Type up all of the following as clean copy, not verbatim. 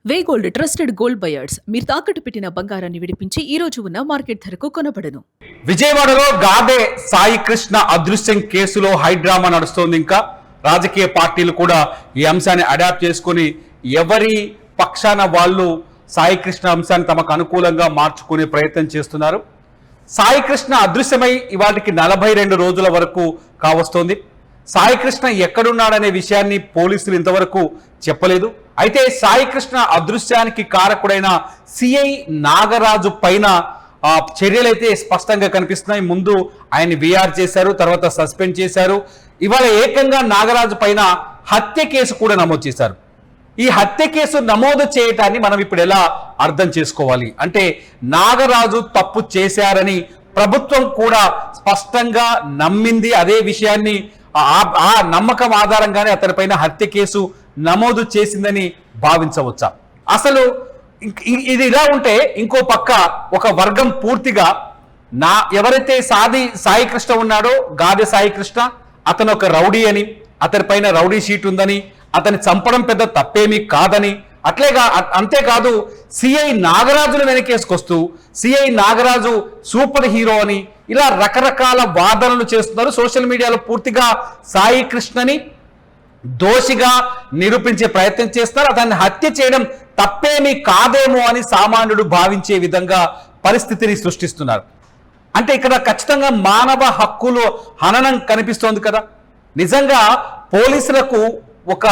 వే gold trusted gold buyers మీరు తాకట్టు పెట్టిన బంగారాన్ని విడిపించి ఈ రోజు ఉన్న మార్కెట్ ధరకు కొనబడను. విజయవాడలో గాదే సాయి కృష్ణ అదృశ్యం కేసులో హైడ్రామా నడుస్తోంది. ఇంకా రాజకీయ పార్టీలు కూడా ఈ అంశాన్ని అడాప్ట్ చేసుకుని ఎవరి పక్షాన వాళ్ళు సాయి కృష్ణ అంశాన్ని తమకు అనుకూలంగా మార్చుకునే ప్రయత్నం చేస్తున్నారు. సాయి కృష్ణ అదృశ్యమై ఇవాటికి 42 రోజుల వరకు కావస్తోంది. సాయి కృష్ణ ఎక్కడున్నాడనే విషయాన్ని పోలీసులు ఇంతవరకు చెప్పలేదు. అయితే సాయి కృష్ణ అదృశ్యానికి కారకుడైన సిఐ నాగరాజు పైన చర్యలైతే స్పష్టంగా కనిపిస్తున్నాయి. ముందు ఆయన్ని విఆర్ చేశారు, తర్వాత సస్పెండ్ చేశారు. ఇవాళ ఏకంగా నాగరాజు పైన హత్య కేసు కూడా నమోదు చేశారు. ఈ హత్య కేసు నమోదు చేయటాన్ని మనం ఇప్పుడు ఎలా అర్థం చేసుకోవాలి అంటే, నాగరాజు తప్పు చేశారని ప్రభుత్వం కూడా స్పష్టంగా నమ్మింది. అదే విషయాన్ని ఆ నమ్మకం ఆధారంగానే అతనిపైన హత్య కేసు నమోదు చేసిందని భావించవచ్చా? అసలు ఇది ఇలా ఉంటే ఇంకో పక్క ఒక వర్గం పూర్తిగా ఎవరైతే సాయి కృష్ణ ఉన్నాడో గాదె సాయి కృష్ణ, అతను ఒక రౌడీ అని, అతనిపైన రౌడీ షీట్ ఉందని, అతని చంపడం పెద్ద తప్పేమీ కాదని, అంతేకాదు సిఐ నాగరాజును వెనకేసుకొస్తూ సిఐ నాగరాజు సూపర్ హీరో అని ఇలా రకరకాల వాదనలు చేస్తున్నారు. సోషల్ మీడియాలో పూర్తిగా సాయి కృష్ణని దోషిగా నిరూపించే ప్రయత్నం చేస్తారు. అతన్ని హత్య చేయడం తప్పేమీ కాదేమో అని సామాన్యుడు భావించే విధంగా పరిస్థితిని సృష్టిస్తున్నారు. అంటే ఇక్కడ ఖచ్చితంగా మానవ హక్కులు హననం కనిపిస్తోంది కదా. నిజంగా పోలీసులకు ఒక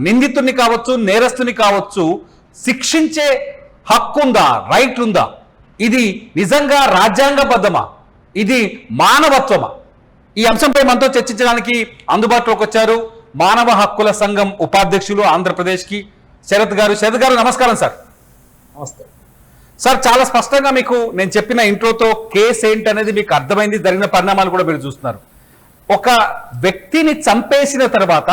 నిందితుని కావచ్చు, నేరస్తుని కావచ్చు శిక్షించే హక్కు ఉందా, రైట్ ఉందా? ఇది నిజంగా రాజ్యాంగబద్ధమా? ఇది మానవత్వమా? ఈ అంశంపై మనతో చర్చించడానికి అందుబాటులోకి వచ్చారు మానవ హక్కుల సంఘం ఉపాధ్యక్షులు ఆంధ్రప్రదేశ్కి శరత్ గారు. శరత్ గారు నమస్కారం సార్. నమస్తే సార్, చాలా స్పష్టంగా మీకు నేను చెప్పిన ఇంట్రోతో కేసు ఏంటి అనేది మీకు అర్థమైంది. జరిగిన పరిణామాలు కూడా మీరు చూస్తున్నారు. ఒక వ్యక్తిని చంపేసిన తర్వాత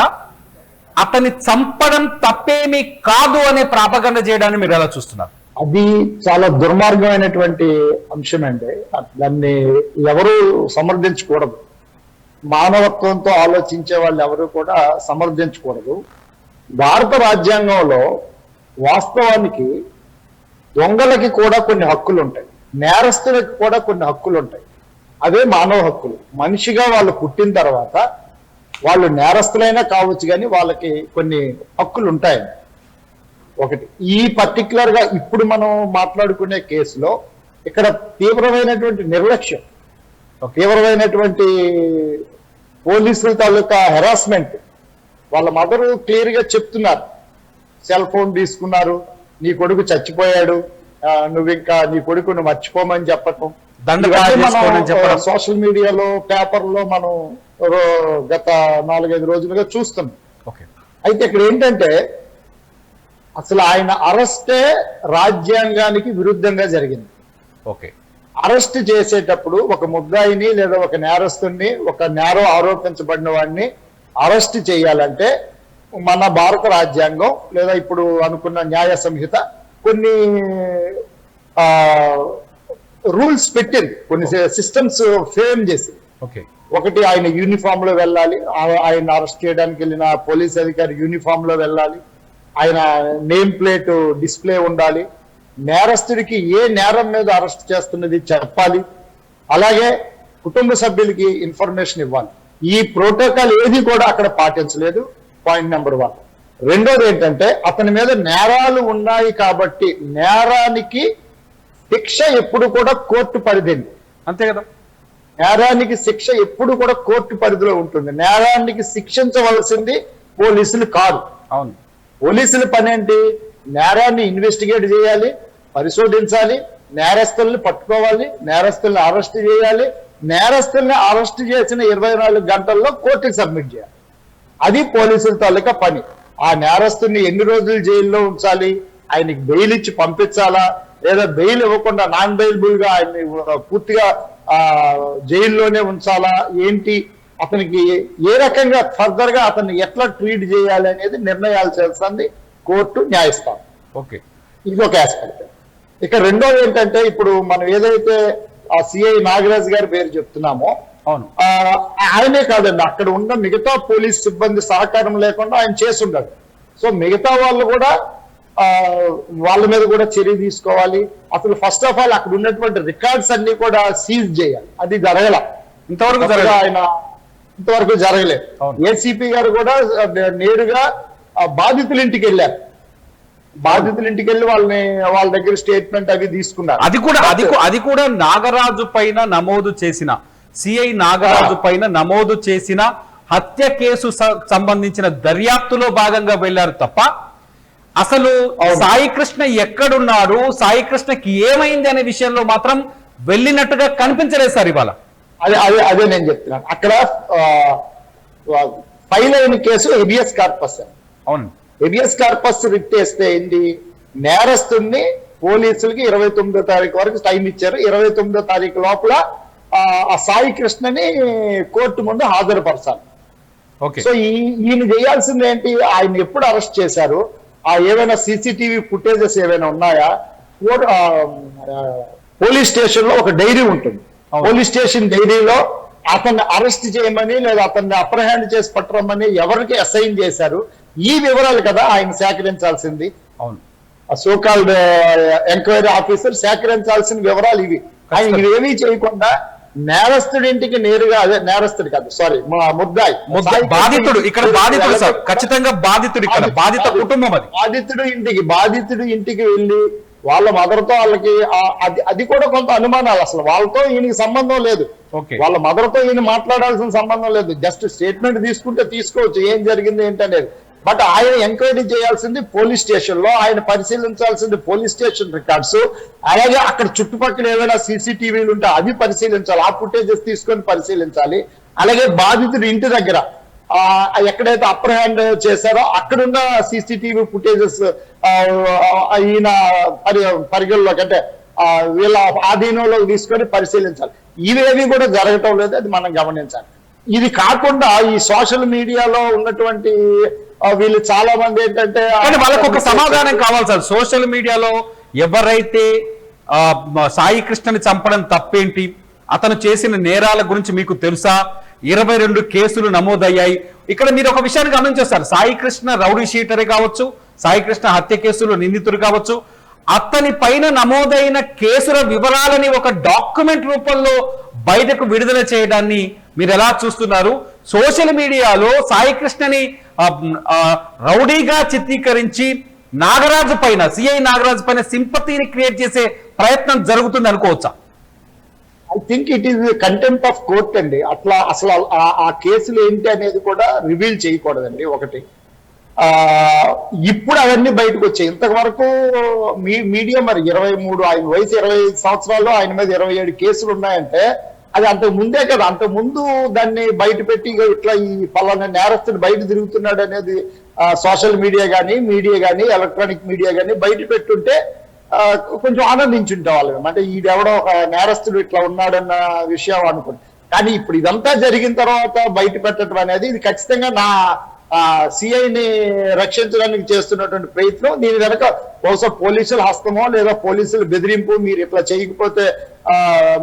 అతన్ని చంపడం తప్పేమీ కాదు అనే ప్రాపగండ చేయడాన్ని మీరు ఎలా చూస్తున్నారు? అది చాలా దుర్మార్గమైనటువంటి అంశం అండి. దాన్ని ఎవరు సమర్థించకూడదు. మానవత్వంతో ఆలోచించే వాళ్ళు ఎవరు కూడా సమర్థించకూడదు. భారత రాజ్యాంగంలో వాస్తవానికి దొంగలకి కూడా కొన్ని హక్కులు ఉంటాయి, నేరస్తులకి కూడా కొన్ని హక్కులు ఉంటాయి. అవే మానవ హక్కులు. మనిషిగా వాళ్ళు పుట్టిన తర్వాత వాళ్ళు నేరస్తులైనా కావచ్చు, కానీ వాళ్ళకి కొన్ని హక్కులు ఉంటాయి. ఒకటి ఈ పర్టికులర్ గా ఇప్పుడు మనం మాట్లాడుకునే కేసులో ఇక్కడ తీవ్రమైనటువంటి నిర్లక్ష్యం, తీవ్రమైనటువంటి పోలీసుల తాలూకా హెరాస్మెంట్. వాళ్ళ మదరు క్లియర్ గా చెప్తున్నారు, సెల్ ఫోన్ తీసుకున్నారు, నీ కొడుకు చచ్చిపోయాడు, నువ్వు ఇంకా నీ కొడుకును మర్చిపోమని చెప్పటం, సోషల్ మీడియాలో పేపర్లో మనం గత 4-5 రోజులుగా చూస్తున్నాం. అయితే ఇక్కడ ఏంటంటే అసలు ఆయన అరెస్టే రాజ్యాంగానికి విరుద్ధంగా జరిగింది. అరెస్ట్ చేసేటప్పుడు ఒక ముద్దాయిని లేదా ఒక నేరస్తుని, ఒక నేరం ఆరోపించబడిన వాడిని అరెస్ట్ చేయాలంటే మన భారత రాజ్యాంగం లేదా ఇప్పుడు అనుకున్న న్యాయ సంహిత కొన్ని రూల్స్ పెట్టింది, కొన్ని సిస్టమ్స్ ఫ్రేమ్ చేసింది. ఒకటి, ఆయన యూనిఫామ్ లో వెళ్ళాలి, ఆయన అరెస్ట్ చేయడానికి వెళ్ళిన పోలీస్ అధికారి యూనిఫామ్ లో వెళ్ళాలి, ఆయన నేమ్ ప్లేట్ డిస్ప్లే ఉండాలి, నేరస్తుడికి ఏ నేరం మీద అరెస్ట్ చేస్తున్నది చెప్పాలి, అలాగే కుటుంబ సభ్యులకి ఇన్ఫర్మేషన్ ఇవ్వాలి. ఈ ప్రోటోకాల్ ఏది కూడా అక్కడ పాటించలేదు. Point number 1. రెండోది ఏంటంటే అతని మీద నేరాలు ఉన్నాయి కాబట్టి నేరానికి శిక్ష ఎప్పుడు కూడా కోర్టు పరిధింది, అంతే కదా. నేరానికి శిక్ష ఎప్పుడు కూడా కోర్టు పరిధిలో ఉంటుంది. నేరానికి శిక్షించవలసింది పోలీసులు కాదు. అవును, పోలీసుల పని ఏంటి? నేరాన్ని ఇన్వెస్టిగేట్ చేయాలి, పరిశోధించాలి, నేరస్తుల్ని పట్టుకోవాలి, నేరస్తుల్ని అరెస్ట్ చేయాలి, నేరస్తుల్ని అరెస్ట్ చేసిన 24 గంటల్లో కోర్టుకి సబ్మిట్ చేయాలి. అది పోలీసుల తాలూకా పని. ఆ నేరస్తుల్ని ఎన్ని రోజులు జైల్లో ఉంచాలి, ఆయనకి బెయిల్ ఇచ్చి పంపించాలా, లేదా బెయిల్ ఇవ్వకుండా నాన్ బెయిలబుల్ గా ఆయన్ని పూర్తిగా జైల్లోనే ఉంచాలా, ఏంటి, అతనికి ఏ రకంగా ఫర్దర్ గా అతన్ని ఎట్లా ట్రీట్ చేయాలి అనేది నిర్ణయాలు చేస్తుంది కోర్టు, న్యాయస్థానం. ఇది ఒక ఆస్పెక్ట్. ఇక రెండోది ఏంటంటే ఇప్పుడు మనం ఏదైతే ఆ సిఐ నాగరాజ్ గారి పేరు చెప్తున్నామో, ఆయనే కాదండి, అక్కడ ఉన్న మిగతా పోలీస్ సిబ్బంది సహకారం లేకుండా ఆయన చేస్తుండడు. సో మిగతా వాళ్ళు కూడా వాళ్ళ మీద కూడా చర్య తీసుకోవాలి. అసలు ఫస్ట్ ఆఫ్ ఆల్ అక్కడ ఉన్నటువంటి రికార్డ్స్ అన్ని కూడా సీజ్ చేయాలి. అది జరగల, ఇంతవరకు జరగలేదు. ఏసీపీ గారు కూడా నేరుగా బాధితుల ఇంటికి వెళ్ళారు. బాధితుల ఇంటికి వెళ్ళి వాళ్ళ దగ్గర స్టేట్మెంట్ అవి తీసుకున్నారు. అది కూడా నాగరాజు పైన నమోదు చేసిన సిఐ నాగరాజు పైన నమోదు చేసిన హత్య కేసు సంబంధించిన దర్యాప్తులో భాగంగా వెళ్లారు తప్ప అసలు సాయి కృష్ణ ఎక్కడున్నారు, సాయి కృష్ణకి ఏమైంది అనే విషయంలో మాత్రం వెళ్ళినట్టుగా కనిపించలేదు సార్ ఇవాళ. అదే నేను చెప్తున్నాను. అక్కడ ఫైల్ అయిన కేసు హెబియస్ కార్పస్. అవును, హెబియస్ కార్పస్ రిట్ చేస్తే ఏంటి, నేరస్తుడిని పోలీసులకి 29వ తారీఖు వరకు టైం ఇచ్చారు. 29వ తారీఖు లోపల ఆ సాయి కృష్ణని కోర్టు ముందు హాజరుపరచాలి. సో ఈయన చేయాల్సింది ఏంటి, ఆయన ఎప్పుడు అరెస్ట్ చేశారు, ఏవైనా సీసీటీవీ ఫుటేజెస్ ఏవైనా ఉన్నాయా, పోలీస్ స్టేషన్ లో ఒక డైరీ ఉంటుంది. పోలీస్ స్టేషన్ డైరీలో అతన్ని అరెస్ట్ చేయమని లేదా అతన్ని అప్రహెండ్ చేసి పట్టరమని ఎవరికి అసైన్ చేశారు, ఈ వివరాలు కదా ఆయన సేకరించాల్సింది. అవును, సోకాల్డ్ ఎంక్వైరీ ఆఫీసర్ సేకరించాల్సిన వివరాలు ఇవి. ఆయన ఇవేమీ చేయకుండా నేరస్తుడి ఇంటికి నేరుగా, అదే నేరస్తుడు కాదు, సారీ, బాధితుడు, ఇక్కడ బాధితుడు సార్, ఖచ్చితంగా బాధితుడు, ఇక్కడ బాధిత కుటుంబం, అది బాధితుడు ఇంటికి వెళ్ళి వాళ్ళ మదర్తో వాళ్ళకి అది కూడా కొంత అనుమానాలు. అసలు వాళ్ళతో ఈయనకి సంబంధం లేదు, వాళ్ళ మదర్తో ఈయన మాట్లాడాల్సిన సంబంధం లేదు. జస్ట్ స్టేట్మెంట్ తీసుకుంటే తీసుకోవచ్చు ఏం జరిగింది ఏంటనేది. బట్ ఆయన ఎంక్వైరీ చేయాల్సింది పోలీస్ స్టేషన్ లో, ఆయన పరిశీలించాల్సింది పోలీస్ స్టేషన్ రికార్డ్స్. అలాగే అక్కడ చుట్టుపక్కల ఏమైనా సీసీటీవీలు ఉంటే అవి పరిశీలించాలి, ఆ ఫుటేజెస్ తీసుకొని పరిశీలించాలి. అలాగే బాధితుడి ఇంటి దగ్గర ఎక్కడైతే అప్రహెండ్ చేశారో అక్కడున్న సీసీటీవీ ఫుటేజెస్ ఈయన పరిగణలోకి, అంటే వీళ్ళ ఆధీనంలోకి తీసుకొని పరిశీలించాలి. ఇవేవి కూడా జరగటం లేదు, అది మనం గమనించాలి. ఇది కాకుండా ఈ సోషల్ మీడియాలో ఉన్నటువంటి వీళ్ళు చాలా మంది ఏంటంటే వాళ్ళకు ఒక సమాధానం కావాలి సార్. సోషల్ మీడియాలో ఎవరైతే సాయి కృష్ణని చంపడం తప్పేంటి, అతను చేసిన నేరాల గురించి మీకు తెలుసా, 22 కేసులు నమోదయ్యాయి. ఇక్కడ మీరు ఒక విషయాన్ని గమనించేస్తారు, సాయి కృష్ణ రౌడీ షీటరే కావచ్చు, సాయి కృష్ణ హత్య కేసులు నిందితుడు కావచ్చు, అతని పైన నమోదైన కేసుల వివరాలని ఒక డాక్యుమెంట్ రూపంలో బయటకు విడుదల చేయడాన్ని మీరు ఎలా చూస్తున్నారు? సోషల్ మీడియాలో సాయి కృష్ణని రౌడీగా చిత్రీకరించి నాగరాజు పైన, సిఐ నాగరాజు పైన సింపతిని క్రియేట్ చేసే ప్రయత్నం జరుగుతుంది అనుకోవచ్చా? I think it is contempt of court అండి. అట్లా అసలు ఆ కేసులు ఏంటి అనేది కూడా రివీల్ చేయకూడదండి. ఒకటి, ఇప్పుడు అవన్నీ బయటకు వచ్చాయి. ఇంతవరకు మీడియా మరి 23, ఆయన వయసు 25 సంవత్సరాల్లో ఆయన మీద 27 కేసులు ఉన్నాయంటే అది అంతకు ముందే కదా. అంతకు ముందు దాన్ని బయట పెట్టి ఇట్లా ఈ పలానా నేరస్తుడు బయట తిరుగుతున్నాడు అనేది సోషల్ మీడియా కానీ ఎలక్ట్రానిక్ మీడియా కానీ బయట పెట్టుంటే కొంచెం ఆనందించుంటే వాళ్ళు, అంటే ఈడెవడో ఒక నేరస్తుడు ఇట్లా ఉన్నాడన్న విషయం అనుకుంది. కానీ ఇప్పుడు ఇదంతా జరిగిన తర్వాత బయట పెట్టడం అనేది ఇది ఖచ్చితంగా నా సిఐని రక్షించడానికి చేస్తున్నటువంటి ప్రయత్నం. దీని వెనక బహుశా పోలీసుల హస్తమో లేదా పోలీసుల బెదిరింపు, మీరు ఇట్లా చేయకపోతే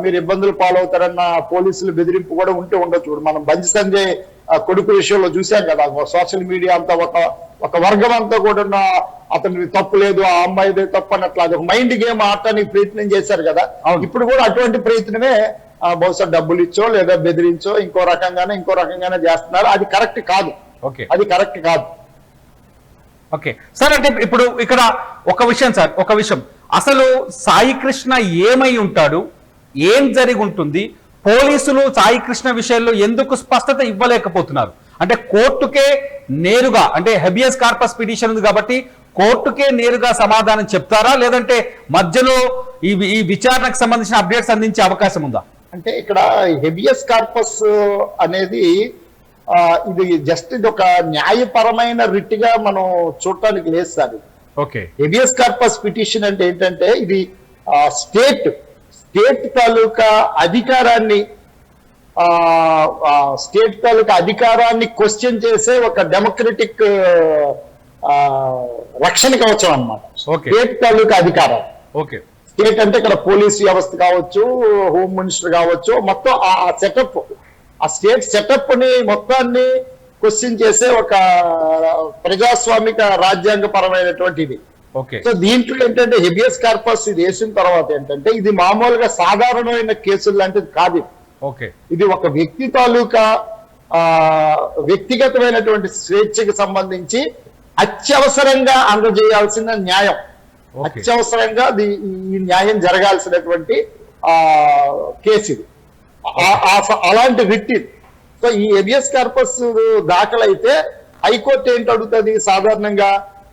మీరు ఇబ్బందులు పాలవుతారన్న పోలీసుల బెదిరింపు కూడా ఉంటే ఉండొచ్చు. మనం బండి సంజయ్ కొడుకు విషయంలో చూసాం కదా, సోషల్ మీడియా అంతా ఒక వర్గం అంతా కూడా అతని తప్పు లేదు, ఆ అమ్మాయిదే తప్పు అన్నట్లు అది ఒక మైండ్ గేమ్ ఆడటానికి ప్రయత్నం చేశారు కదా. ఇప్పుడు కూడా అటువంటి ప్రయత్నమే బహుశా డబ్బులు ఇచ్చో లేదా బెదిరించో ఇంకో రకంగానే చేస్తున్నారు. అది కరెక్ట్ కాదు, అది కరెక్ట్ కాదు. ఓకే సార్, అంటే ఇప్పుడు ఇక్కడ ఒక విషయం అసలు సాయి కృష్ణ ఏమై ఉంటాడు, ఏం జరిగి ఉంటుంది, పోలీసులు సాయి కృష్ణ విషయంలో ఎందుకు స్పష్టత ఇవ్వలేకపోతున్నారు? అంటే కోర్టుకే నేరుగా, అంటే హెబియస్ కార్పస్ పిటిషన్ ఉంది కాబట్టి కోర్టుకే నేరుగా సమాధానం చెప్తారా, లేదంటే మధ్యలో ఈ విచారణకు సంబంధించిన అప్డేట్స్ అందించే అవకాశం ఉందా? అంటే ఇక్కడ హెబియస్ కార్పస్ అనేది ఇది జస్ట్ ఇది ఒక న్యాయపరమైన రిట్గా మనం చూడటానికి లేదు sir. Okay, habeas corpus petition అంటే ఏంటంటే ఇది స్టేట్ తాలూకా అధికారాన్ని క్వశ్చన్ చేసే ఒక డెమోక్రటిక్ రక్షణ కవచం అన్నమాట. స్టేట్ తాలూకా అధికారం. స్టేట్ అంటే ఇక్కడ పోలీస్ వ్యవస్థ కావచ్చు, హోమ్ మినిస్టర్ కావచ్చు, మొత్తం ఆ సెటప్, ఆ స్టేట్ సెటప్ ని మొత్తాన్ని క్వశ్చన్ చేసే ఒక ప్రజాస్వామిక రాజ్యాంగ పరమైనటువంటిది. ఓకే. సో దీంట్లో ఏంటంటే హెబియస్ కార్పస్ ఇది వేసిన తర్వాత ఏంటంటే ఇది మామూలుగా సాధారణమైన కేసులు లాంటిది కాదు. ఓకే. ఇది ఒక వ్యక్తి తాలూకా వ్యక్తిగతమైనటువంటి స్వేచ్ఛకు సంబంధించి అత్యవసరంగా అందజేయాల్సిన న్యాయం, అత్యవసరంగా ఈ న్యాయం జరగాల్సినటువంటి కేసు ఇది. అలాంటి రిట్ ఇది. సో ఈ హెబియస్ కార్పస్ దాఖలైతే హైకోర్టు ఏంటి అడుగుతుంది సాధారణంగా,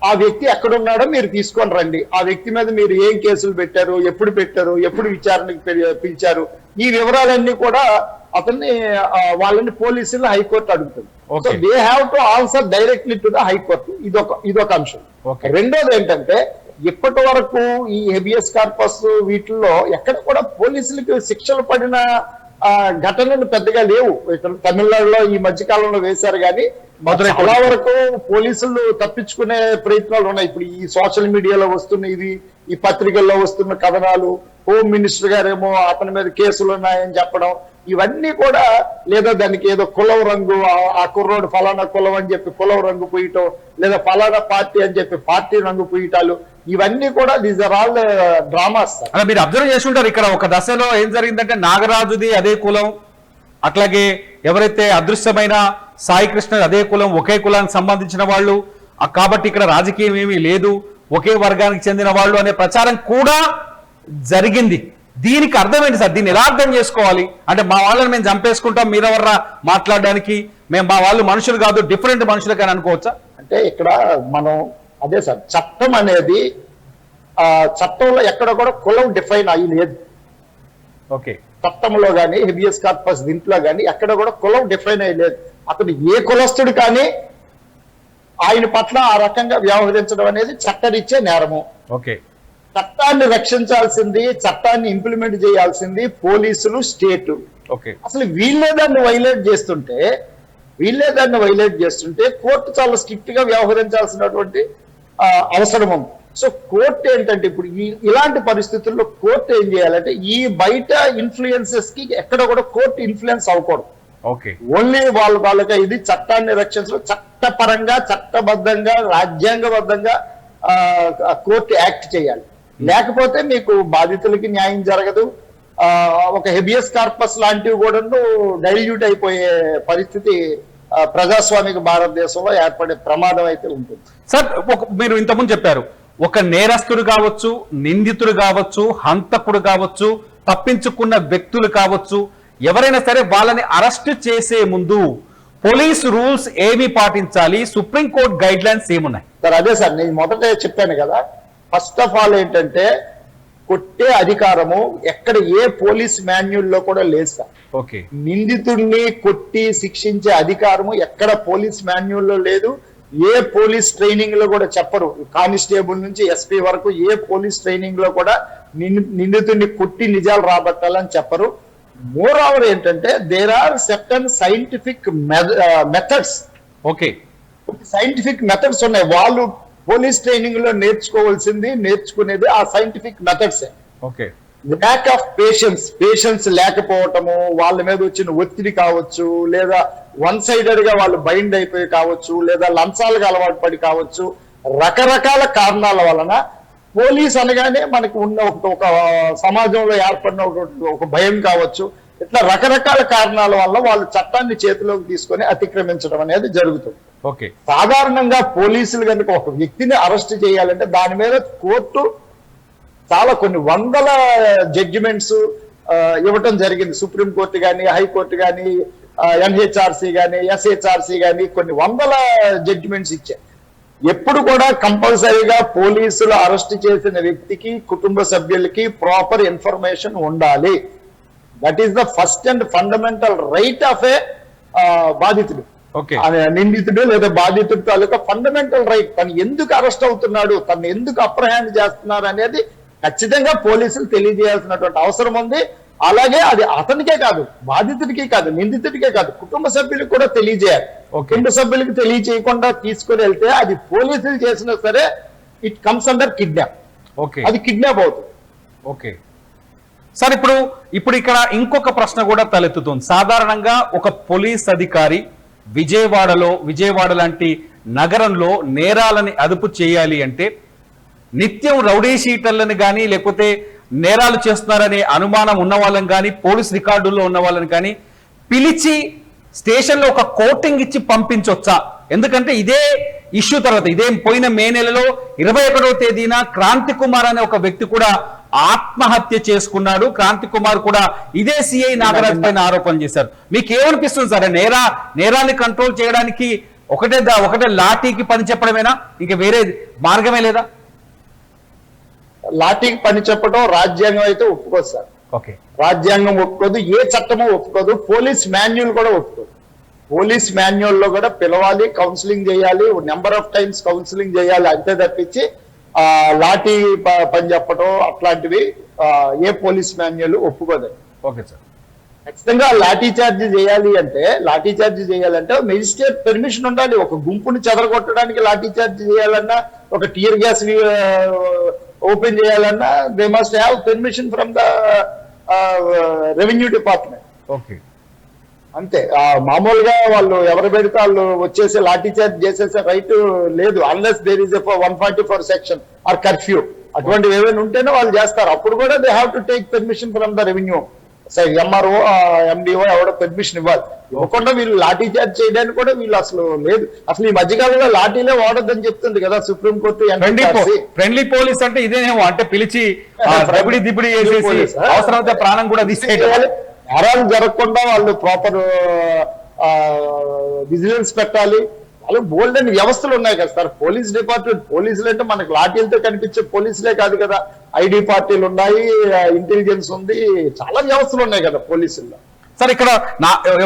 ఆ వ్యక్తి ఎక్కడున్నాడో మీరు తీసుకొని రండి, ఆ వ్యక్తి మీద మీరు ఏం కేసులు పెట్టారు, ఎప్పుడు విచారణకు పిలిచారు, ఈ వివరాలన్నీ కూడా అతన్ని వాళ్ళని పోలీసులు హైకోర్టు అడుగుతుంది. So they have to answer directly to the high court. ఇదొక అంశం. రెండోది ఏంటంటే ఇప్పటి వరకు ఈ హెబియస్ కార్పస్ వీటిల్లో ఎక్కడ కూడా పోలీసులకి శిక్షలు పడిన ఘటనలు పెద్దగా లేవు. ఇక్కడ తమిళనాడులో ఈ మధ్య కాలంలో వేశారు కానీ చాలా వరకు పోలీసులు తప్పించుకునే ప్రయత్నాలు ఉన్నాయి. ఇప్పుడు ఈ సోషల్ మీడియాలో వస్తున్న ఈ పత్రికల్లో వస్తున్న కథనాలు, హోమ్ మినిస్టర్ గారేమో అతని మీద కేసులు ఉన్నాయని చెప్పడం, ఇవన్నీ కూడా లేదా దానికి ఏదో కులం రంగు, ఆ కుర్రోడు ఫలానా కులం అని చెప్పి కులం రంగు పూయటం, లేదా ఫలానా పార్టీ అని చెప్పి పార్టీ రంగు పూయటాలు, ఇవన్నీ కూడా దీస్ ఆర్ ఆల్ డ్రామాస్. అలా మీరు అబ్జర్వ్ చేస్తుంటారు. ఇక్కడ ఒక దశలో ఏం జరిగిందంటే నాగరాజుది అదే కులం, అట్లాగే ఎవరైతే అదృశ్యమైన సాయి కృష్ణ అదే కులం, ఒకే కులానికి సంబంధించిన వాళ్ళు, కాబట్టి ఇక్కడ రాజకీయం ఏమీ లేదు, ఒకే వర్గానికి చెందిన వాళ్ళు అనే ప్రచారం కూడా జరిగింది. దీనికి అర్థమైంది సార్, దీన్ని ఎలా అర్థం చేసుకోవాలి? అంటే మా వాళ్ళని మేము చంపేసుకుంటాం, మీరెవర్రా మాట్లాడడానికి, మా వాళ్ళు మనుషులు కాదు డిఫరెంట్ మనుషులు కానీ అనుకోవచ్చా? అంటే ఇక్కడ మనం అదే సార్, చట్టం అనేది చట్టంలో ఎక్కడ కూడా కులం డిఫైన్ అయ్యి లేదు. ఓకే. చట్టంలో కానీ హెబియస్ కార్పస్ దీంట్లో కానీ ఎక్కడ కూడా కులం డిఫైన్ అయ్యి లేదు. అతను ఏ కులస్తుడు కానీ ఆయన పట్ల ఆ రకంగా వ్యవహరించడం అనేది చట్టరీత్యా నేరము. ఓకే. చట్టాన్ని రక్షించాల్సింది, చట్టాన్ని ఇంప్లిమెంట్ చేయాల్సింది పోలీసులు, స్టేట్. ఓకే. అసలు వీళ్ళే దాన్ని వైలేట్ చేస్తుంటే కోర్టు చాలా స్ట్రిక్ట్ గా వ్యవహరించాల్సినటువంటి అవసరం ఉంది. సో కోర్టు ఏంటంటే ఇప్పుడు ఇలాంటి పరిస్థితుల్లో కోర్టు ఏం చేయాలంటే ఈ బయట ఇన్ఫ్లుయెన్సెస్ కి ఎక్కడ కూడా కోర్టు ఇన్ఫ్లుయెన్స్ అవ్వకూడదు. ఓకే. ఓన్లీ వాళ్ళగా ఇది చట్టాన్ని రక్షించడం, చట్టపరంగా చట్టబద్ధంగా రాజ్యాంగబద్ధంగా కోర్టు యాక్ట్ చేయాలి. లేకపోతే మీకు బాధితులకి న్యాయం జరగదు. ఒక హెబియస్ కార్పస్ లాంటివి కూడా డైల్యూట్ అయిపోయే పరిస్థితి ప్రజాస్వామిక భారతదేశంలో ఏర్పడే ప్రమాదం అయితే ఉంటుంది. సార్ మీరు ఇంతకుముందు చెప్పారు, ఒక నేరస్తుడు కావచ్చు, నిందితుడు కావచ్చు, హంతకుడు కావచ్చు, తప్పించుకున్న వ్యక్తులు కావచ్చు, ఎవరైనా సరే వాళ్ళని అరెస్ట్ చేసే ముందు పోలీస్ రూల్స్ ఏమి పాటించాలి, సుప్రీంకోర్టు గైడ్ లైన్స్ ఏమున్నాయి? సార్ అదే సార్ నేను మొదట చెప్పాను కదా, ఫస్ట్ ఆఫ్ ఆల్ ఏంటంటే కొట్టే అధికారము ఎక్కడ ఏ పోలీస్ మాన్యువల్లో కూడా లేదు సార్. ఓకే. నిందితుడిని కొట్టి శిక్షించే అధికారము ఎక్కడ పోలీస్ మాన్యువల్లో లేదు. ఏ పోలీస్ ట్రైనింగ్ లో కూడా చెప్పరు. కానిస్టేబుల్ నుంచి ఎస్పీ వరకు ఏ పోలీస్ ట్రైనింగ్ లో కూడా నిందితుడిని కొట్టి నిజాలు రాబట్టాలని చెప్పరు. మోర్ ఓవర్ ఏంటంటే there are certain scientific methods. Okay. Scientific methods ఉన్నాయి. వాళ్ళు పోలీస్ ట్రైనింగ్ లో నేర్చుకునేది ఆ scientific methods. Okay. Lack of patience లేకపోవటము, వాళ్ళ మీద వచ్చిన ఒత్తిడి కావచ్చు, లేదా వన్ సైడెడ్ గా వాళ్ళు బైండ్ అయిపోయి కావచ్చు, లేదా లంచాలకు అలవాటు పడి కావచ్చు, రకరకాల కారణాల వలన పోలీస్ అనగానే మనకు ఉన్న ఒక సమాజంలో ఏర్పడిన ఒక భయం కావచ్చు, ఇట్లా రకరకాల కారణాల వల్ల వాళ్ళు చట్టాన్ని చేతిలోకి తీసుకొని అతిక్రమించడం అనేది జరుగుతుంది. ఓకే. సాధారణంగా పోలీసులు కనుక ఒక వ్యక్తిని అరెస్ట్ చేయాలంటే దాని మీద కోర్టు చాలా కొన్ని వందల జడ్జిమెంట్స్ ఇవ్వటం జరిగింది. సుప్రీంకోర్టు కానీ, హైకోర్టు కానీ, ఎన్హెచ్ఆర్సీ కానీ, ఎస్హెచ్ఆర్సీ కానీ కొన్ని వందల జడ్జిమెంట్స్ ఇచ్చాయి. ఎప్పుడు కూడా కంపల్సరీగా పోలీసులు అరెస్ట్ చేసిన వ్యక్తికి, కుటుంబ సభ్యులకి ప్రాపర్ ఇన్ఫర్మేషన్ ఉండాలి. That is the first and fundamental right of a బాధితుడు, నిందితుడు లేదా బాధితుడు తాలూకా ఫండమెంటల్ రైట్. తను ఎందుకు అరెస్ట్ అవుతున్నాడు, తను ఎందుకు అప్రహెండ్ చేస్తున్నారు అనేది ఖచ్చితంగా పోలీసులు తెలియజేయాల్సినటువంటి అవసరం ఉంది. అలాగే అది అతనికే కాదు, బాధితుడికి కాదు, నిందితుడికే కాదు, కుటుంబ సభ్యులకు కూడా తెలియజేయాలి. కుటుంబ సభ్యులకు తెలియజేయకుండా తీసుకుని వెళ్తే అది పోలీసులు చేసినా సరే ఇట్ కమ్స్ అండర్ కిడ్నాప్. అది కిడ్నాప్ అవుతుంది. ఓకే సార్, ఇప్పుడు ఇక్కడ ఇంకొక ప్రశ్న కూడా తలెత్తుతుంది. సాధారణంగా ఒక పోలీస్ అధికారి విజయవాడ లాంటి నగరంలో నేరాలని అదుపు చేయాలి అంటే నిత్యం రౌడీ షీటర్లను కానీ లేకపోతే నేరాలు చేస్తున్నారనే అనుమానం ఉన్న వాళ్ళని కానీ పోలీస్ రికార్డుల్లో ఉన్న వాళ్ళని కానీ పిలిచి స్టేషన్లో ఒక కోటింగ్ ఇచ్చి పంపించొచ్చా? ఎందుకంటే ఇదే ఇష్యూ తర్వాత ఇదే పోయిన మే నెలలో 21వ తేదీన క్రాంతి కుమార్ అనే ఒక వ్యక్తి కూడా ఆత్మహత్య చేసుకున్నాడు. క్రాంతి కుమార్ కూడా ఇదే సిఐ నాగరాజ్ పైన ఆరోపణ చేశారు. మీకు ఏమనిపిస్తుంది సార్? నేరాన్ని కంట్రోల్ చేయడానికి ఒకటే లాఠీకి పని చెప్పడమేనా? ఇంకా వేరే మార్గమే లేదా? లాఠీకి పని చెప్పడం రాజ్యాంగం అయితే ఒప్పుకోదు సార్. ఓకే, రాజ్యాంగం ఒప్పుకోదు, ఏ చట్టమో ఒప్పుకోదు, పోలీస్ మాన్యువల్ కూడా ఒప్పుకోదు. పోలీస్ మాన్యువల్ లో కూడా పిలవాలి, కౌన్సిలింగ్ చేయాలి, నెంబర్ ఆఫ్ టైమ్స్ కౌన్సిలింగ్ చేయాలి, అంతే తప్పించి లాఠీ పని చెప్పడం అట్లాంటివి ఏ పోలీస్ మాన్యువల్ ఒప్పుకోదు. Okay sir. ఖచ్చితంగా లాఠీ చార్జ్ చేయాలంటే మెజిస్ట్రేట్ పెర్మిషన్ ఉండాలి. ఒక గుంపుని చెదరగొట్టడానికి లాఠీ చార్జ్ చేయాలన్నా, ఒక టియర్ గ్యాస్ ఓపెన్ చేయాలన్నా they must have permission from the revenue department. Okay, అంతే. మామూలుగా వాళ్ళు ఎవరు పెడితే వాళ్ళు వచ్చేసి లాఠీ చార్జ్ చేసేసే రైట్ లేదు, unless there is 144 section or curfew అటువంటివి ఏమైనా ఉంటేనే వాళ్ళు చేస్తారు. అప్పుడు కూడా they have to take permission from the revenue MRO MDO ఎవడో పెర్మిషన్ ఇవ్వాలి. ఇవ్వకుండా వీళ్ళు లాఠీ చార్జ్ చేయడానికి కూడా వీళ్ళు అసలు లేదు. అసలు ఈ మధ్యకాలంలో లాఠీలే వాడొద్దని చెప్తుంది కదా సుప్రీంకోర్టు. ఫ్రెండ్లీ పోలీస్ అంటే ఇదేనేమో, అంటే పిలిచి దిబిడి చేసేసి అవసరమైతే ప్రాణం కూడా తీసేయాలి. నేరాలు జరగకుండా వాళ్ళు ప్రాపర్ విజిలెన్స్ పెట్టాలి. వాళ్ళు బోల్డ్ అని వ్యవస్థలు ఉన్నాయి కదా సార్. పోలీస్ డిపార్ట్మెంట్, పోలీసులు అంటే మనకు లాఠీలతో కనిపించే పోలీసులే కాదు కదా, ఐడి పార్టీలు ఉన్నాయి, ఇంటెలిజెన్స్ ఉంది, చాలా వ్యవస్థలు ఉన్నాయి కదా పోలీసుల్లో. సార్, ఇక్కడ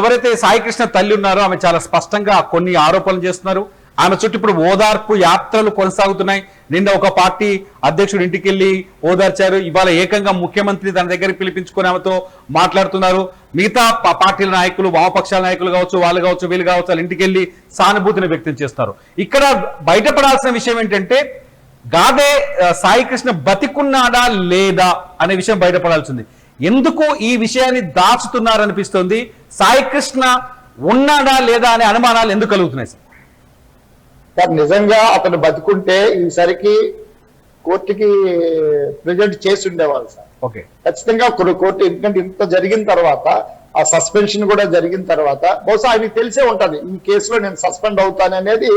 ఎవరైతే సాయి కృష్ణ తల్లి ఉన్నారో ఆమె చాలా స్పష్టంగా కొన్ని ఆరోపణలు చేస్తున్నారు. ఆమె చుట్టూ ఇప్పుడు ఓదార్పు యాత్రలు కొనసాగుతున్నాయి. నిన్న ఒక పార్టీ అధ్యక్షుడు ఇంటికి వెళ్ళి ఓదార్చారు. ఇవాళ ఏకంగా ముఖ్యమంత్రి తన దగ్గరికి పిలిపించుకుని ఆమెతో మాట్లాడుతున్నారు. మిగతా పార్టీల నాయకులు, వామపక్షాల నాయకులు కావచ్చు, వాళ్ళు కావచ్చు, వీళ్ళు కావచ్చు, వాళ్ళ ఇంటికి వెళ్ళి సానుభూతిని వ్యక్తం చేస్తారు. ఇక్కడ బయటపడాల్సిన విషయం ఏంటంటే గాదే సాయి కృష్ణ బతికున్నాడా లేదా అనే విషయం బయటపడాల్సింది. ఎందుకు ఈ విషయాన్ని దాచుతున్నారనిపిస్తుంది? సాయి కృష్ణ ఉన్నాడా లేదా అనే అనుమానాలు ఎందుకు కలుగుతున్నాయి సార్? సార్, నిజంగా అతను బతుకుంటే ఈసరికి కోర్టుకి ప్రెజెంట్ చేసి ఉండేవాళ్ళు సార్. ఓకే, ఖచ్చితంగా కోర్టు, ఎందుకంటే ఇంత జరిగిన తర్వాత, ఆ సస్పెన్షన్ కూడా జరిగిన తర్వాత బహుశా ఆయనకి తెలిసే ఉంటది ఈ కేసులో నేను సస్పెండ్ అవుతాననేది.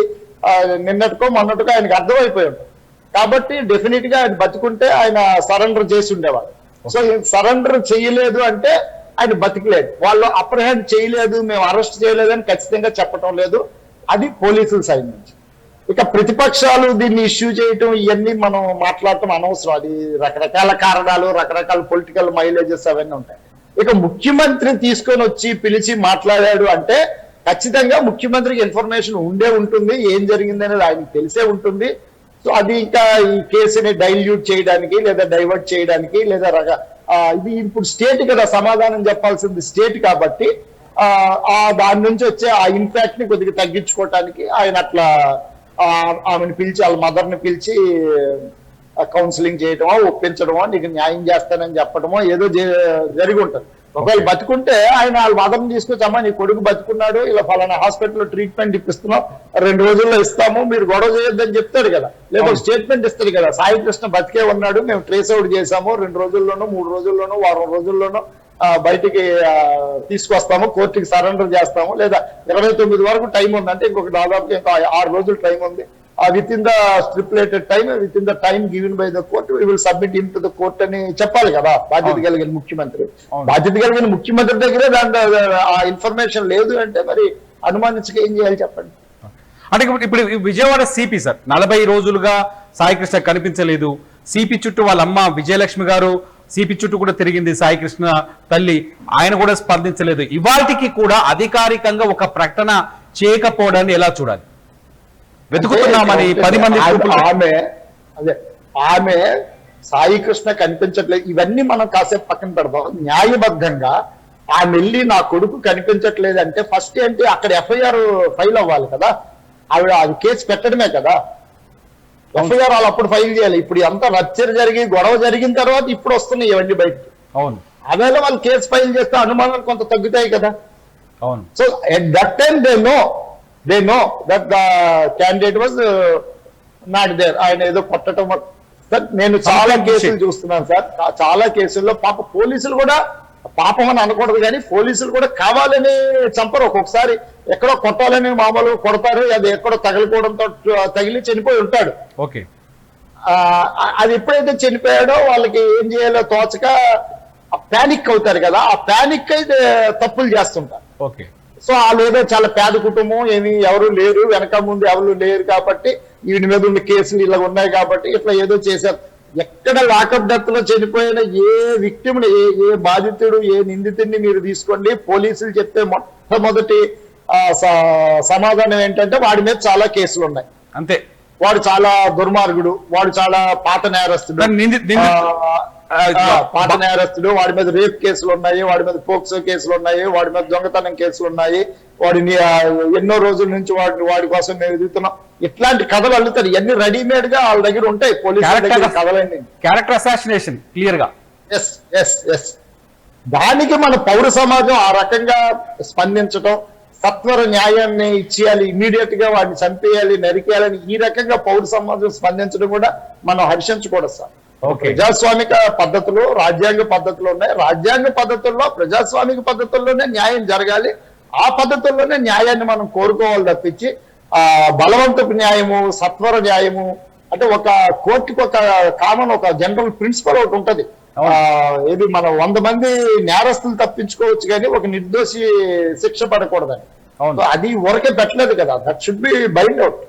నిన్నటికో మొన్నటికో ఆయనకు అర్థమైపోయి ఉంటుంది. కాబట్టి డెఫినెట్ గా ఆయన బతుకుంటే ఆయన సరెండర్ చేసి ఉండేవాడు. సో సరెండర్ చేయలేదు అంటే ఆయన బతికలేదు. వాళ్ళు అప్రహెండ్ చేయలేదు, మేము అరెస్ట్ చేయలేదు అని ఖచ్చితంగా చెప్పటం లేదు. అది పోలీసుల సైడ్ నుంచి. ఇక ప్రతిపక్షాలు దీన్ని ఇష్యూ చేయటం, ఇవన్నీ మనం మాట్లాడటం అనవసరం. అది రకరకాల కారణాలు, రకరకాల పొలిటికల్ మైలేజెస్ అవన్నీ ఉంటాయి. ఇక ముఖ్యమంత్రి తీసుకొని వచ్చి పిలిచి మాట్లాడాడు అంటే ఖచ్చితంగా ముఖ్యమంత్రికి ఇన్ఫర్మేషన్ ఉండే ఉంటుంది, ఏం జరిగింది అనేది ఆయనకు తెలిసే ఉంటుంది. సో అది ఇంకా ఈ కేసుని డైల్యూట్ చేయడానికి లేదా డైవర్ట్ చేయడానికి లేదా ఇది ఇప్పుడు స్టేట్ కదా సమాధానం చెప్పాల్సింది, స్టేట్ కాబట్టి దాని నుంచి వచ్చే ఆ ఇంపాక్ట్ ని కొద్దిగా తగ్గించుకోవటానికి ఆయన అట్లా ఆమెను పిలిచి, వాళ్ళ మదర్ ని పిలిచి కౌన్సిలింగ్ చేయటమో, ఒప్పించడమో, నీకు న్యాయం చేస్తానని చెప్పడమో ఏదో జరిగి ఉంటుంది. ఒకవేళ బతుకుంటే ఆయన వాళ్ళ మదర్ని తీసుకొచ్చి, అమ్మా నీ కొడుకు బతుకున్నాడు, ఇలా ఫలానా హాస్పిటల్లో ట్రీట్మెంట్ ఇప్పిస్తున్నాం, 2 రోజుల్లో ఇస్తాము, మీరు గొడవ చేయొద్దని చెప్తాడు కదా, లేదా స్టేట్మెంట్ ఇస్తాడు కదా, సాయి కృష్ణ బతికే ఉన్నాడు, మేము ట్రేస్ అవుట్ చేసాము, 2 రోజుల్లోనూ 3 రోజుల్లోనూ వారం రోజుల్లోనూ బయటికి తీసుకొస్తాము, కోర్టుకి సరెండర్ చేస్తాము, లేదా 29 వరకు టైం ఉంది అంటే ఇంకొక దాదాపు ఇంకా 6 రోజులు టైం ఉంది. Within the stipulated time, within the time given by the court we will submit in to the court అని చెప్పాలి కదా బాధ్యత కలిగిన ముఖ్యమంత్రి. బాధ్యత కలిగిన ముఖ్యమంత్రి దగ్గరే దాని ఆ ఇన్ఫర్మేషన్ లేదు అంటే మరి అనుమానించక ఏం చేయాలి చెప్పండి. అంటే ఇప్పుడు విజయవాడ సిపి సార్ 40 రోజులుగా సాయి కృష్ణ కనిపించలేదు. సిపి చుట్టూ వాళ్ళ అమ్మ విజయలక్ష్మి గారు సిపి చుట్టూ కూడా తిరిగింది సాయి కృష్ణ తల్లి, ఆయన కూడా స్పందించలేదు. ఇవాళకి కూడా అధికారికంగా ఒక ప్రకటన చేయకపోవడాన్ని ఎలా చూడాలి? వెతుకుతున్నామని 10 మంది ఆమె సాయి కృష్ణ కనిపించట్లేదు, ఇవన్నీ మనం కాసేపు పక్కన పెడదాం. న్యాయబద్ధంగా ఆమె వెళ్ళి నా కొడుకు కనిపించట్లేదు అంటే ఫస్ట్ ఏంటి, అక్కడ ఎఫ్ఐఆర్ ఫైల్ అవ్వాలి కదా, ఆవిడ అది కేసు పెట్టడమే కదా. ఎఫ్ఐఆర్ వాళ్ళు అప్పుడు ఫైల్ చేయాలి. ఇప్పుడు ఎంత రచ్చర జరిగి గొడవ జరిగిన తర్వాత ఇప్పుడు వస్తున్నాయి ఇవన్నీ బయటకు. అవును, అవేళ వాళ్ళు కేసు ఫైల్ చేస్తే అనుమానాలు కొంత తగ్గుతాయి కదా. అవును. So at that time they know that the candidate was not there. ఆయన ఏదో కొట్టడం సార్ నేను చాలా కేసులు చూస్తున్నాను సార్. చాలా కేసుల్లో పాప పోలీసులు కూడా, పాపం అని అనకూడదు కానీ పోలీసులు కూడా కావాలని చంపరు. ఒక్కొక్కసారి ఎక్కడో కొట్టాలని మామూలు కొడతారు, అది ఎక్కడో తగలకోవడంతో తగిలి చనిపోయి ఉంటాడు. ఓకే, అది ఎప్పుడైతే చనిపోయాడో వాళ్ళకి ఏం చేయాలో తోచక పానిక్ అవుతారు కదా, ఆ పానిక్ అయితే తప్పులు చేస్తుంటారు. ఓకే. సో వాళ్ళు ఏదో చాలా పేద కుటుంబం, ఏమి ఎవరు లేరు, వెనక ముందు ఎవరు లేరు కాబట్టి వీడి మీద ఉన్న కేసులు ఇలా ఉన్నాయి కాబట్టి ఇట్లా ఏదో చేశారు. ఎక్కడ లాకప్ డెత్ లో చనిపోయిన ఏ విక్టిమ్, ఏ బాధితుడు, ఏ నిందితుడిని మీరు తీసుకోండి, పోలీసులు చెప్పే మొట్టమొదటి సమాధానం ఏంటంటే వాడి మీద చాలా కేసులు ఉన్నాయి, అంతే, వాడు చాలా దుర్మార్గుడు, వాడు చాలా పాత నేరస్తుడు, పాత నేరస్తుడు, వాడి మీద రేప్ కేసులు ఉన్నాయి, వాడి మీద పోక్సో కేసులు ఉన్నాయి, వాడి మీద దొంగతనం కేసులు ఉన్నాయి, వాడిని ఎన్నో రోజుల నుంచి వాడి కోసం మేము ఎదుగుతున్నాం. ఇట్లాంటి కథలు అల్లుతారు. ఇవన్నీ రెడీమేడ్ గా వాళ్ళ దగ్గర ఉంటాయి, పోలీసుల దగ్గర కథలన్నీ. క్యారెక్టర్ అసాసినేషన్ క్లియర్ గా. ఎస్ ఎస్ ఎస్ దానికి మన పౌర సమాజం ఆ రకంగా స్పందించడం, సత్వర న్యాయాన్ని ఇచ్చేయాలి, ఇమీడియట్ గా వాడిని చంపేయాలి, నరికేయాలని ఈ రకంగా పౌర సమాజం స్పందించడం కూడా మనం హర్షించకూడదు సార్. ప్రజాస్వామిక పద్ధతులు, రాజ్యాంగ పద్ధతులు ఉన్నాయి. రాజ్యాంగ పద్ధతుల్లో, ప్రజాస్వామిక పద్ధతుల్లోనే న్యాయం జరగాలి. ఆ పద్ధతుల్లోనే న్యాయాన్ని మనం కోరుకోవాలి తప్పించి బలవంతపు న్యాయము, సత్వర న్యాయము అంటే ఒక కోర్టుకు ఒక కామన్, ఒక జనరల్ ప్రిన్సిపల్ ఒకటి ఉంటది. ఇది మనం 100 మంది నేరస్తులు తప్పించుకోవచ్చు కానీ ఒక నిర్దోషి శిక్ష పడకూడదని. అది ఊరకే పెట్టలేదు కదా, that should be bind out.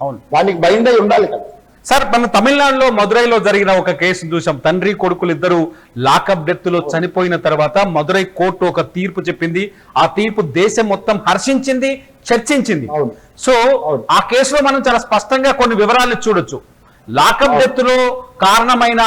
అవును, దానికి బైండ్ అయి ఉండాలి కదా. సార్, మన తమిళనాడులో మదురైలో జరిగిన ఒక కేసు చూసాం. తండ్రి కొడుకులు ఇద్దరు లాకప్ డెత్ లో చనిపోయిన తర్వాత మదురై కోర్టు ఒక తీర్పు చెప్పింది. ఆ తీర్పు దేశం మొత్తం హర్షించింది, చర్చించింది. సో ఆ కేసులో మనం చాలా స్పష్టంగా కొన్ని వివరాలు చూడొచ్చు. లాకప్ డెత్ లో కారణమైన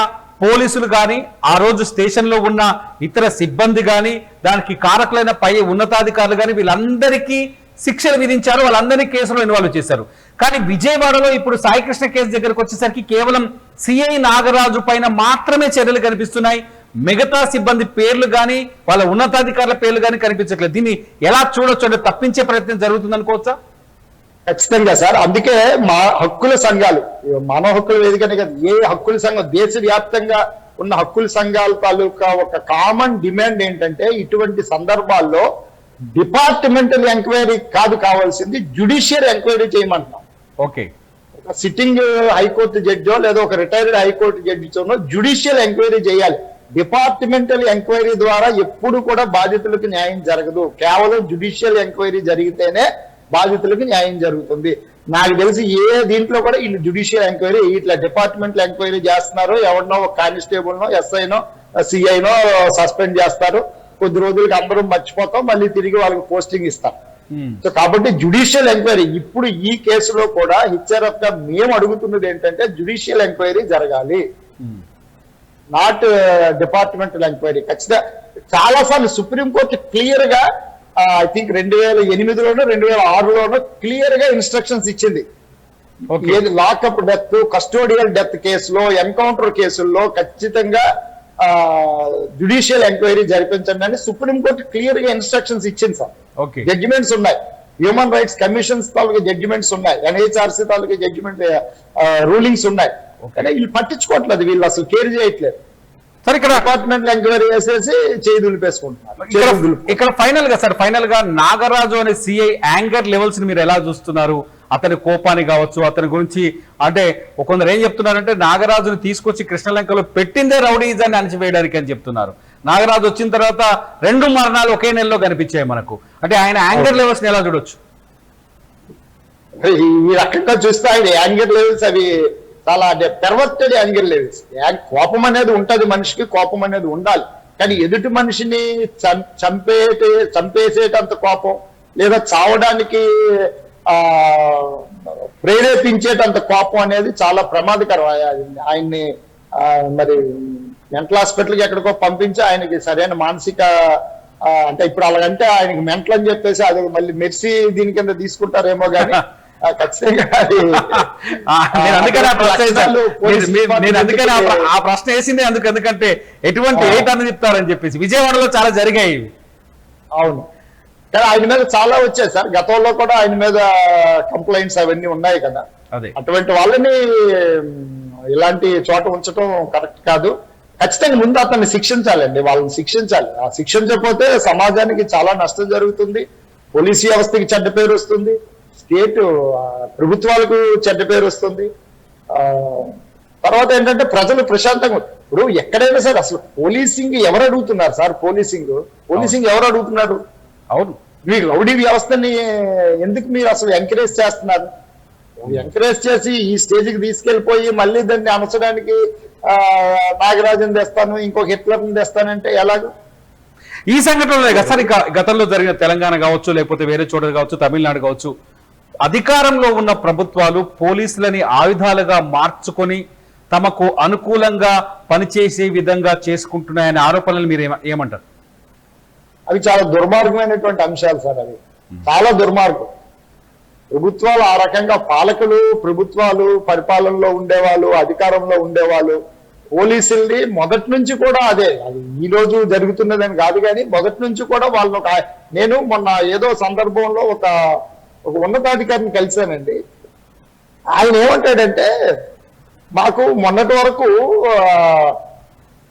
పోలీసులు గాని, ఆ రోజు స్టేషన్ లో ఉన్న ఇతర సిబ్బంది గాని, దానికి కారకులైన పై ఉన్నతాధికారులు గాని, వీళ్ళందరికీ శిక్షలు విధించారు, వాళ్ళందరినీ కేసులో ఇన్వాల్వ్ చేశారు. కానీ విజయవాడలో ఇప్పుడు సాయికృష్ణ కేసు దగ్గరకు వచ్చేసరికి కేవలం సిఐ నాగరాజు పైన మాత్రమే చర్యలు కనిపిస్తున్నాయి. మిగతా సిబ్బంది పేర్లు కానీ, వాళ్ళ ఉన్నతాధికారుల పేర్లు కానీ కనిపించట్లేదు. దీన్ని ఎలా చూడొచ్చు? అంటే తప్పించే ప్రయత్నం జరుగుతుంది అనుకోవచ్చా? ఖచ్చితంగా సార్. అందుకే మా హక్కుల సంఘాలు, మానవ హక్కుల వేదికనే కదా, ఏ హక్కుల సంఘం దేశవ్యాప్తంగా ఉన్న హక్కుల సంఘాల తాలూకా ఒక కామన్ డిమాండ్ ఏంటంటే ఇటువంటి సందర్భాల్లో డిపార్ట్మెంటల్ ఎంక్వైరీ కాదు కావాల్సింది, జ్యుడిషియల్ ఎంక్వైరీ చేయమంటున్నాం. ఓకే, ఒక సిట్టింగ్ హైకోర్టు జడ్జో లేదా ఒక రిటైర్డ్ హైకోర్టు జడ్జితోనో జ్యుడిషియల్ ఎంక్వైరీ చేయాలి. డిపార్ట్మెంటల్ ఎంక్వైరీ ద్వారా ఎప్పుడు కూడా బాధితులకు న్యాయం జరగదు. కేవలం జ్యుడిషియల్ ఎంక్వైరీ జరిగితేనే బాధితులకు న్యాయం జరుగుతుంది. నాకు తెలిసి ఏ దీంట్లో కూడా వీళ్ళు జ్యుడిషియల్ ఎంక్వైరీ ఇట్లా డిపార్ట్మెంటల్ ఎంక్వైరీ చేస్తున్నారు. ఎవరినో ఒక కానిస్టేబుల్నో, ఎస్ఐనో, సిఐనో సస్పెండ్ చేస్తారు, కొద్ది రోజులకి అందరూ మర్చిపోతాం, మళ్ళీ తిరిగి వాళ్ళకి పోస్టింగ్ ఇస్తారు. సో కాబట్టి జ్యుడిషియల్ ఎంక్వైరీ ఇప్పుడు ఈ కేసులో కూడా హెచ్ఆర్ఎఫ్ గా మేము అడుగుతున్నది ఏంటంటే జ్యుడిషియల్ ఎంక్వైరీ జరగాలి, నాట్ డిపార్ట్మెంటల్ ఎంక్వైరీ. ఖచ్చితంగా చాలా సార్లు సుప్రీంకోర్టు క్లియర్ గా ఐ థింక్ 2008లోనో 2006లోనో క్లియర్ గా ఇన్స్ట్రక్షన్స్ ఇచ్చింది. ఏది లాకప్ డెత్, కస్టోడియల్ డెత్ కేసులో, ఎన్కౌంటర్ కేసుల్లో ఖచ్చితంగా జ్యుడిషియల్ ఎంక్వైరీ జరిపించండి అని సుప్రీంకోర్టు క్లియర్ గా ఇన్స్ట్రక్షన్స్ ఇచ్చింది సార్. జడ్జిమెంట్స్ ఉన్నాయి, హ్యూమన్ రైట్స్ కమిషన్స్ తాలూకు జడ్జిమెంట్స్ ఉన్నాయి, ఎన్హెచ్ఆర్సీ తాలూకు జడ్జిమెంట్ రూలింగ్స్ ఉన్నాయి. కానీ వీళ్ళు పట్టించుకోవట్లేదు, వీళ్ళు అసలు కేర్ చేయట్లేదు. సార్, ఇక్కడ డిపార్ట్మెంట్ ఎంక్వైరీ చేసేసి చేయి దులిపేసుకుంటున్నారు. ఇక్కడ ఫైనల్ గా సార్, ఫైనల్ గా నాగరాజు అనే సిఐ యాంగర్ లెవెల్స్ ని మీరు ఎలా చూస్తున్నారు? అతని కోపాన్ని కావచ్చు, అతని గురించి అంటే కొందరు ఏం చెప్తున్నారంటే నాగరాజుని తీసుకొచ్చి కృష్ణలంకలో పెట్టిందే రౌడీజాన్ని అణచివేయడానికి అని చెప్తున్నారు. నాగరాజు వచ్చిన తర్వాత 2 మరణాలు ఒకే నెలలో కనిపించాయి మనకు. అంటే ఆయన యాంగర్ లెవెల్స్ ని ఎలా చూడొచ్చు? ఈ రకంగా చూస్తే ఆయన యాంగర్ లెవెల్స్ అవి చాలా పెర్వర్టెడ్ యాంగర్ లెవెల్స్. కోపం అనేది ఉంటది, మనిషికి కోపం అనేది ఉండాలి. కానీ ఎదుటి మనిషిని చంపేసేటంత కోపం లేదా చావడానికి ప్రేరేపించేటంత కోపం అనేది చాలా ప్రమాదకరం. ఆయన్ని మరి మెంటల్ హాస్పిటల్కి ఎక్కడికో పంపించి ఆయనకి సరైన మానసిక అంటే ఇప్పుడు అలాగంటే ఆయనకి మెంటల్ అని చెప్పేసి అది మళ్ళీ మెర్సీ దీని కింద తీసుకుంటారేమో కానీ ఖచ్చితంగా ఆ ప్రశ్న వేసింది ఎందుకంటే ఎటువంటి ఏట్ అని చెప్తారని చెప్పేసి విజయవాడలో చాలా జరిగాయి ఇవి. అవును, కానీ ఆయన మీద చాలా వచ్చాయి సార్. గతంలో కూడా ఆయన మీద కంప్లైంట్స్ అవన్నీ ఉన్నాయి కదా. అటువంటి వాళ్ళని ఇలాంటి చోట ఉంచడం కరెక్ట్ కాదు. ఖచ్చితంగా ముందు అతన్ని శిక్షించాలండి, వాళ్ళని శిక్షించాలి. ఆ శిక్షించకపోతే సమాజానికి చాలా నష్టం జరుగుతుంది, పోలీసు వ్యవస్థకి చెడ్డ పేరు వస్తుంది, స్టేట్ ప్రభుత్వాలకు చెడ్డ పేరు వస్తుంది. తర్వాత ఏంటంటే ప్రజలు ప్రశాంతంగా ఇప్పుడు ఎక్కడైనా సరే అసలు పోలీసింగ్ ఎవరు అడుగుతున్నారు సార్? పోలీసింగ్ ఎవరు అడుగుతున్నారు? అవును, మీ రౌడీ వ్యవస్థని ఎందుకు మీరు అసలు ఎంకరేజ్ చేస్తున్నారు? ఎంకరేజ్ చేసి ఈ స్టేజ్కి తీసుకెళ్లిపోయి మళ్ళీ దాన్ని అమర్చడానికి నాగరాజన్ తెస్తాను, ఇంకొక హిట్లర్ని తెస్తానంటే ఎలాగో? ఈ సంఘటనలో కదా సార్ గతంలో జరిగిన తెలంగాణ కావచ్చు, లేకపోతే వేరే చోట కావచ్చు, తమిళనాడు కావచ్చు, అధికారంలో ఉన్న ప్రభుత్వాలు పోలీసులని ఆయుధాలుగా మార్చుకొని తమకు అనుకూలంగా పనిచేసే విధంగా చేసుకుంటున్నాయనే ఆరోపణలు మీరు ఏమంటారు? అవి చాలా దుర్మార్గమైనటువంటి అంశాలు సార్, అవి చాలా దుర్మార్గం. ప్రభుత్వాలు ఆ రకంగా పాలకులు, ప్రభుత్వాలు పరిపాలనలో ఉండేవాళ్ళు, అధికారంలో ఉండేవాళ్ళు పోలీసుల్ని మొదటి నుంచి కూడా అదే, అది ఈ రోజు జరుగుతున్నదని కాదు కానీ మొదటి నుంచి కూడా వాళ్ళు నేను మొన్న ఏదో సందర్భంలో ఒక ఉన్నతాధికారిని కలిశానండి. ఆయన ఏమంటాడంటే మాకు మొన్నటి వరకు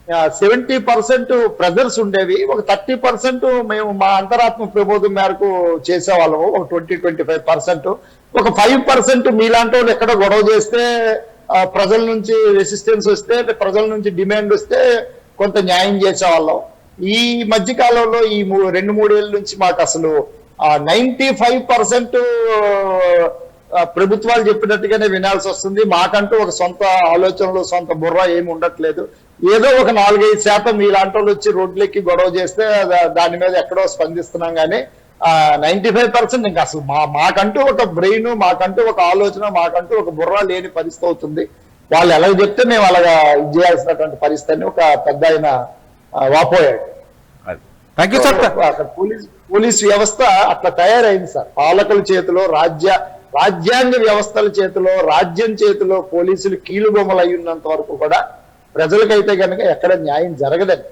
70% ప్రెజర్స్ ఉండేవి, ఒక 30% మేము మా అంతరాత్మ ప్రబోధం మేరకు చేసేవాళ్ళము, ఒక 20-25%, ఒక 5% మీలాంటి వాళ్ళు ఎక్కడ గొడవ చేస్తే ప్రజల నుంచి రెసిస్టెన్స్ వస్తే, ప్రజల నుంచి డిమాండ్ వస్తే కొంత న్యాయం చేసేవాళ్ళం. ఈ మధ్య కాలంలో ఈ 2-3 ఏళ్ళ నుంచి మాకు అసలు 95% ప్రభుత్వాలు చెప్పినట్టుగానే వినాల్సి వస్తుంది. మాకంటూ ఒక సొంత ఆలోచనలు, సొంత బుర్ర ఏమి ఉండట్లేదు. ఏదో ఒక 4-5% మీలాంటి వాళ్ళు వచ్చి రోడ్లెక్కి గొడవ చేస్తే దాని మీద ఎక్కడో స్పందిస్తున్నాం కానీ 95% ఇంకా అసలు మాకంటూ ఒక బ్రెయిన్, మాకంటూ ఒక ఆలోచన, మాకంటూ ఒక బుర్ర లేని పరిస్థితి అవుతుంది. వాళ్ళు ఎలా చెప్తే మేము అలాగా ఇది చేయాల్సినటువంటి పరిస్థితి అని ఒక పెద్ద ఆయన వాపోయాడు. పోలీస్ వ్యవస్థ అట్లా తయారైంది సార్, పాలకుల చేతిలో, రాజ్యాంగ వ్యవస్థల చేతిలో, రాజ్యం చేతిలో పోలీసులు కీలుబొమ్మలు అయి ఉన్నంత వరకు కూడా ప్రజలకైతే కనుక ఎక్కడ న్యాయం జరగదండి.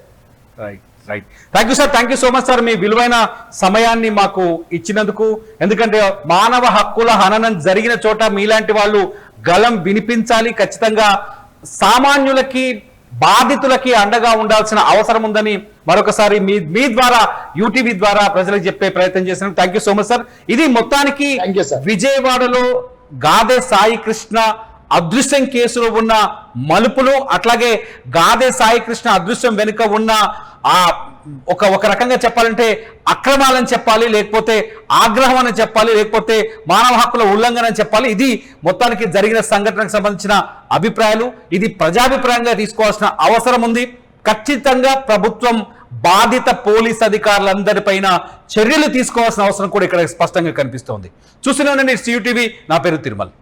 Right, thank you sir, thank you so much sir, మీ విలువైన సమయాన్ని మాకు ఇచ్చినందుకు. ఎందుకంటే మానవ హక్కుల హననం జరిగిన చోట మీలాంటి వాళ్ళు గళం వినిపించాలి. ఖచ్చితంగా సామాన్యులకి, బాధితులకి అండగా ఉండాల్సిన అవసరం ఉందని మరొకసారి మీ ద్వారా, యూటీవీ ద్వారా ప్రజలకు చెప్పే ప్రయత్నం చేసినందుకు thank you so much sir. ఇది మొత్తానికి విజయవాడలో గాదె సాయి కృష్ణ అదృశ్యం కేసులో ఉన్న మలుపులు, అట్లాగే గాదె సాయి కృష్ణ అదృశ్యం వెనుక ఉన్న ఆ ఒక రకంగా చెప్పాలంటే అక్రమాలని చెప్పాలి, లేకపోతే ఆగ్రహం అని చెప్పాలి, లేకపోతే మానవ హక్కుల ఉల్లంఘన అని చెప్పాలి. ఇది మొత్తానికి జరిగిన సంఘటనకు సంబంధించిన అభిప్రాయాలు. ఇది ప్రజాభిప్రాయంగా తీసుకోవాల్సిన అవసరం ఉంది. ఖచ్చితంగా ప్రభుత్వం బాధిత పోలీస్ అధికారులందరిపైన చర్యలు తీసుకోవాల్సిన అవసరం కూడా ఇక్కడ స్పష్టంగా కనిపిస్తోంది. చూస్తూనే ఉండండి యూటీవీ. నా పేరు తిరుమల్.